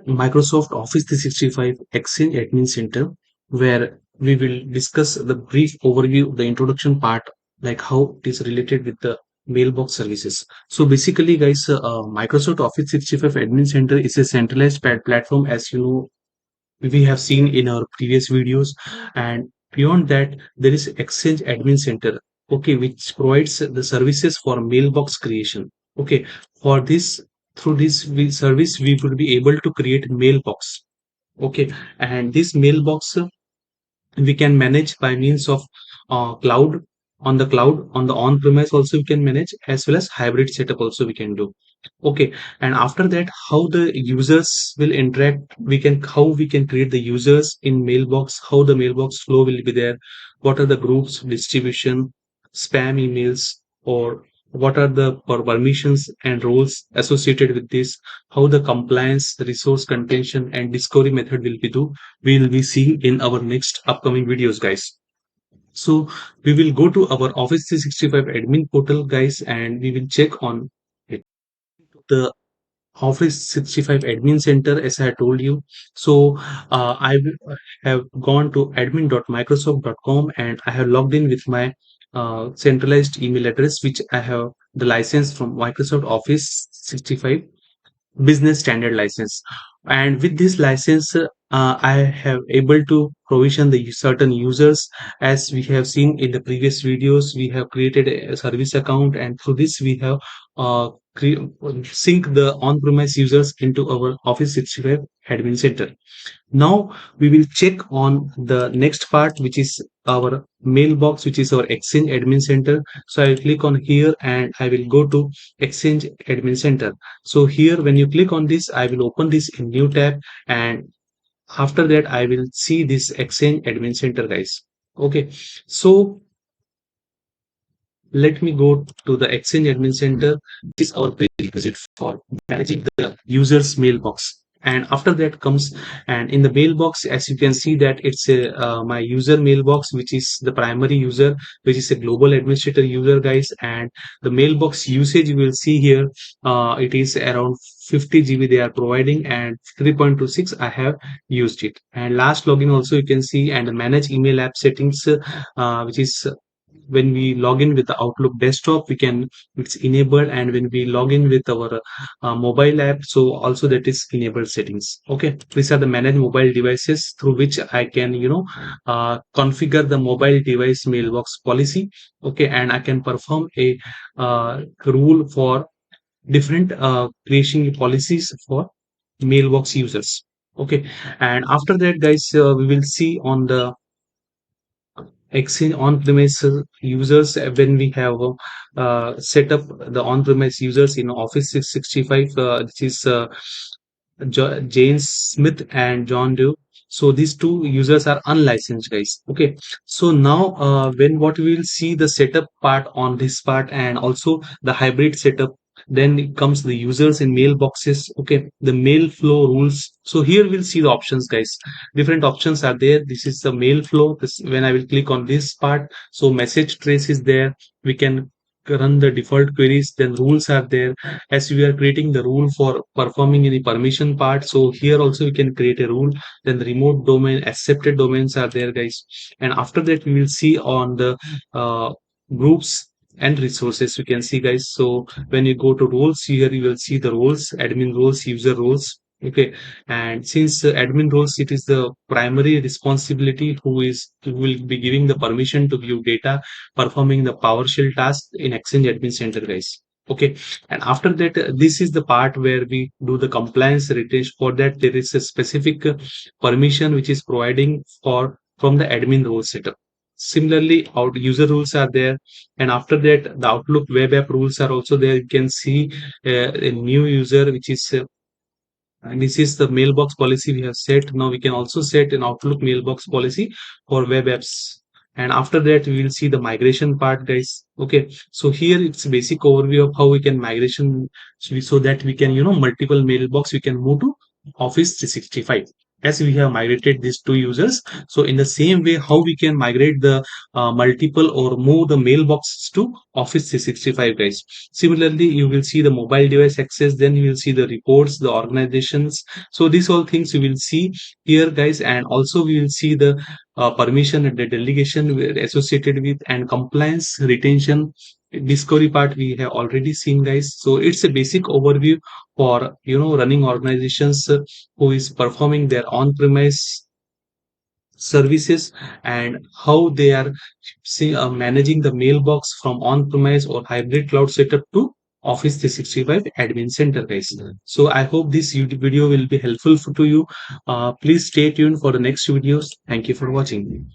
Microsoft Office 365 Exchange Admin Center, where we will discuss the brief overview, the introduction part, like how it is related with the mailbox services. So basically, guys, Microsoft Office 365 Admin Center is a centralized platform, as you know, we have seen in our previous videos. And beyond that, there is Exchange Admin Center, okay, which provides the services for mailbox creation. Okay, for this, through this service, we will be able to create mailbox. Okay, and this mailbox we can manage by means of cloud, on the on premise also we can manage, as well as hybrid setup also we can do. Okay, and after that, how the users will interact, we can, how we can create the users in mailbox, how the mailbox flow will be there, what are the groups distribution, spam emails, or what are the permissions and roles associated with this, how the compliance, the resource contention and discovery method will be do, we will be seeing in our next upcoming videos, guys. So we will go to our Office 365 admin portal, guys, and we will check on it. The Office 65 admin center, as I told you. So have gone to admin.microsoft.com and I have logged in with my centralized email address, which I have the license from Microsoft Office 65 business standard license. And with this license, I have able to provision the certain users. As we have seen in the previous videos, we have created a service account, and through this we have uh, sync the on-premise users into our Office 65 admin center. Now we will check on the next part, which is our mailbox, which is our Exchange Admin Center. So I will click on here and I will go to Exchange Admin Center. So here, when you click on this, I will open this in new tab, and after that, I will see this Exchange Admin Center, guys. Okay, so let me go to the Exchange Admin Center. This is our prerequisite for managing the user's mailbox. And after that comes, and in the mailbox, as you can see that it's a my user mailbox, which is the primary user, which is a global administrator user, guys. And the mailbox usage you will see here, it is around 50 GB they are providing, and 3.26 I have used it. And last login also you can see, and manage email app settings, which is when we log in with the Outlook desktop, we can, it's enabled, and when we log in with our mobile app, so also that is enabled settings. Okay, these are the manage mobile devices through which I can, configure the mobile device mailbox policy. Okay, and I can perform a rule for different creation policies for mailbox users. Okay, and after that, guys, we will see on the Exchange on-premise users, when we have set up the on-premise users in Office 365, which is James Smith and John Doe. So these two users are unlicensed, guys. Okay. So now, when what we will see the setup part on this part, and also the hybrid setup, then it comes the users in mailboxes. Okay. The mail flow rules. So here we'll see the options, guys. Different options are there. This is the mail flow. This, when I will click on this part, so message trace is there. We can run the default queries. Then rules are there, as we are creating the rule for performing any permission part. So here also we can create a rule. Then the remote domain, accepted domains are there, guys. And after that, we will see on the groups and resources, we can see, guys. So when you go to roles, here you will see the roles, admin roles, user roles. Okay, and since admin roles, it is the primary responsibility who will be giving the permission to view data, performing the PowerShell task in Exchange Admin Center, guys. Okay, and after that, this is the part where we do the compliance retention. For that, there is a specific permission which is providing for from the admin role setup. Similarly, out user rules are there, and after that, the Outlook web app rules are also there. You can see a new user, which is and this is the mailbox policy we have set. Now we can also set an Outlook mailbox policy for web apps. And after that, we will see the migration part, guys. Okay, so here it's a basic overview of how we can migration, so that we can, multiple mailbox we can move to Office 365. as we have migrated these two users. So in the same way, how we can migrate the multiple or move the mailboxes to Office 365, guys. Similarly, you will see the mobile device access, then you will see the reports, the organizations. So these all things you will see here, guys, and also we will see the permission and the delegation associated with, and compliance, retention, discovery part we have already seen, guys. So it's a basic overview for running organizations who is performing their on-premise services, and how they are managing the mailbox from on-premise or hybrid cloud setup to Office 365 Admin Center, guys. So I hope this YouTube video will be helpful to you. Please stay tuned for the next videos. Thank you for watching.